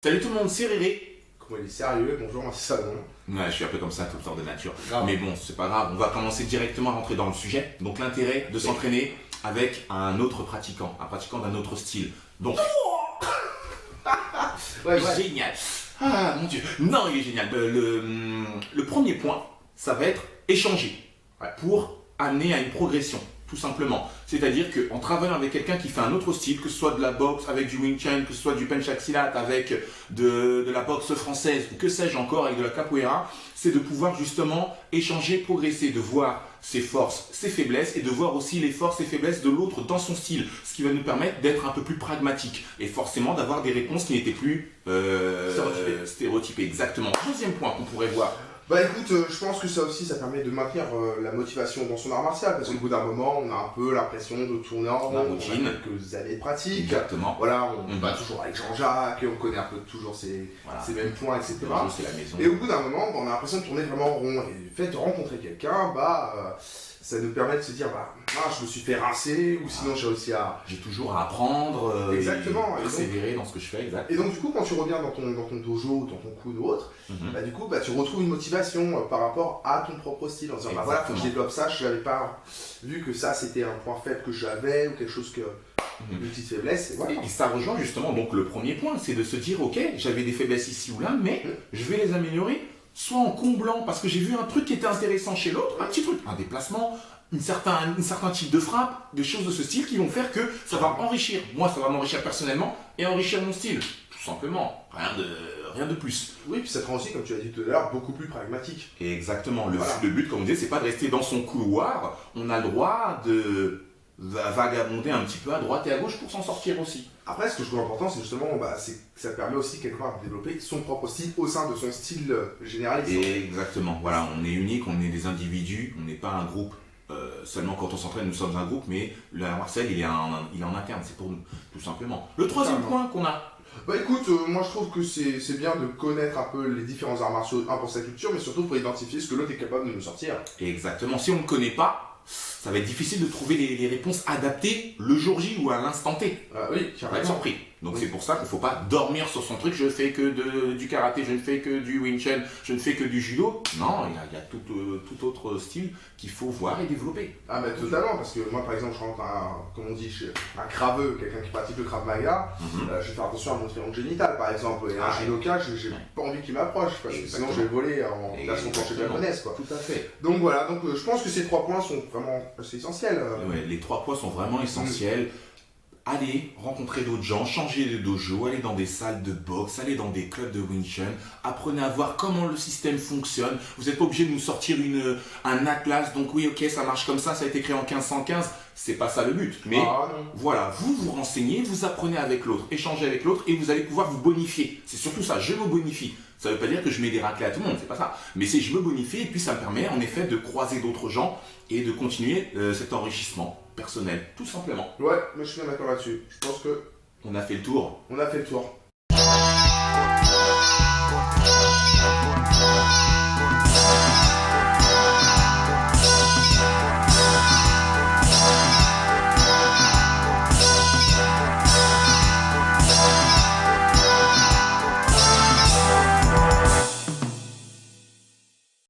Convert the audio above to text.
Salut tout le monde, c'est Réré. Comment il est sérieux, bonjour, moi c'est Salomon. Ouais, je suis un peu comme ça, tout le temps de nature. Grave. Mais bon, c'est pas grave, on va commencer directement à rentrer dans le sujet. Donc l'intérêt de s'entraîner avec un autre pratiquant, un pratiquant d'un autre style. Donc, Ouais. génial. Ah mon dieu, non il est génial. Le premier point, ça va être échanger pour amener à une progression. Tout simplement. C'est-à-dire qu'en travaillant avec quelqu'un qui fait un autre style, que ce soit de la boxe avec du Wing Chun, que ce soit du Pencak Silat avec de la boxe française, ou que sais-je encore, avec de la capoeira, c'est de pouvoir justement échanger, progresser, de voir ses forces, ses faiblesses, et de voir aussi les forces et faiblesses de l'autre dans son style, ce qui va nous permettre d'être un peu plus pragmatique, et forcément d'avoir des réponses qui n'étaient plus stéréotypées. Exactement. Deuxième point qu'on pourrait voir. Bah écoute, je pense que ça aussi, ça permet de maintenir la motivation dans son art martial, parce qu'au bout d'un moment, on a un peu l'impression de tourner en La rond, routine. on a quelques années de pratique. Exactement. Voilà, on va toujours avec Jean-Jacques, et on connaît un peu toujours ses mêmes points, etc. Le jeu, c'est la maison. Et au bout d'un moment, on a l'impression de tourner vraiment en rond. Et le fait de rencontrer quelqu'un, ça nous permet de se dire, je me suis fait rincer, ou sinon j'ai réussi à... J'ai toujours à apprendre, Exactement. et persévérer dans ce que je fais, exact. Et donc du coup, quand tu reviens dans ton dojo, dans ton kun ou autre, du coup, tu retrouves une motivation par rapport à ton propre style, en disant, voilà, faut que je développe ça, je n'avais pas vu que ça, c'était un point faible que j'avais, ou quelque chose que... une petite faiblesse, et voilà. Et ça rejoint justement donc le premier point, c'est de se dire, ok, j'avais des faiblesses ici ou là, mais je vais les améliorer, soit en comblant, parce que j'ai vu un truc qui était intéressant chez l'autre, un petit truc, un déplacement, un certain type de frappe, des choses de ce style qui vont faire que ça va enrichir. Moi, ça va m'enrichir personnellement et enrichir mon style, tout simplement. Rien de plus. Oui, puis ça te rend aussi, comme tu as dit tout à l'heure, beaucoup plus pragmatique. Et exactement. Voilà. Le but, comme on disait, c'est pas de rester dans son couloir. On a le droit de vagabonder un petit peu à droite et à gauche pour s'en sortir aussi. Après, ce que je trouve important, c'est justement, c'est que ça permet aussi quelque part de développer son propre style au sein de son style généraliste. Exactement. Voilà, on est unique, on est des individus, on n'est pas un groupe. Seulement quand on s'entraîne, nous sommes un groupe, mais le Marcel, il est en interne, c'est pour nous, tout simplement. Le troisième point qu'on a. Bah écoute, moi je trouve que c'est bien de connaître un peu les différents arts martiaux, un pour sa culture, mais surtout pour identifier ce que l'autre est capable de nous sortir. Exactement. Si on ne connaît pas, ça va être difficile de trouver les réponses adaptées le jour J ou à l'instant T. Oui, On va être surpris. Donc c'est pour ça qu'il ne faut pas dormir sur son truc, je fais que du karaté, je ne fais que du Wing Chun, je ne fais que du judo. Non, il y a tout autre style qu'il faut voir et développer. Ah bah totalement, parce que moi par exemple je rentre comme on dit, un craveux, quelqu'un qui pratique le Krav Maga, je vais faire attention à mon triangle génital par exemple, et un judoka, j'ai pas envie qu'il m'approche, parce que sinon je vais voler en version plancher japonaise quoi. Tout à fait. Donc voilà, je pense que ces 3 points sont vraiment assez essentiels. Ouais, les 3 points sont vraiment essentiels. Allez rencontrer d'autres gens, changer de dojo, aller dans des salles de boxe, aller dans des clubs de Wing Chun, apprenez à voir comment le système fonctionne. Vous n'êtes pas obligé de nous sortir un atlas, donc oui, ok, ça marche comme ça a été créé en 1515. C'est pas ça le but. Mais voilà, vous vous renseignez, vous apprenez avec l'autre, échangez avec l'autre et vous allez pouvoir vous bonifier. C'est surtout ça, je me bonifie. Ça ne veut pas dire que je mets des raclés à tout le monde, c'est pas ça. Mais c'est je me bonifie et puis ça me permet en effet de croiser d'autres gens et de continuer cet enrichissement personnel, tout simplement. Ouais, mais je suis bien d'accord là-dessus. Je pense que... On a fait le tour. On a fait le tour.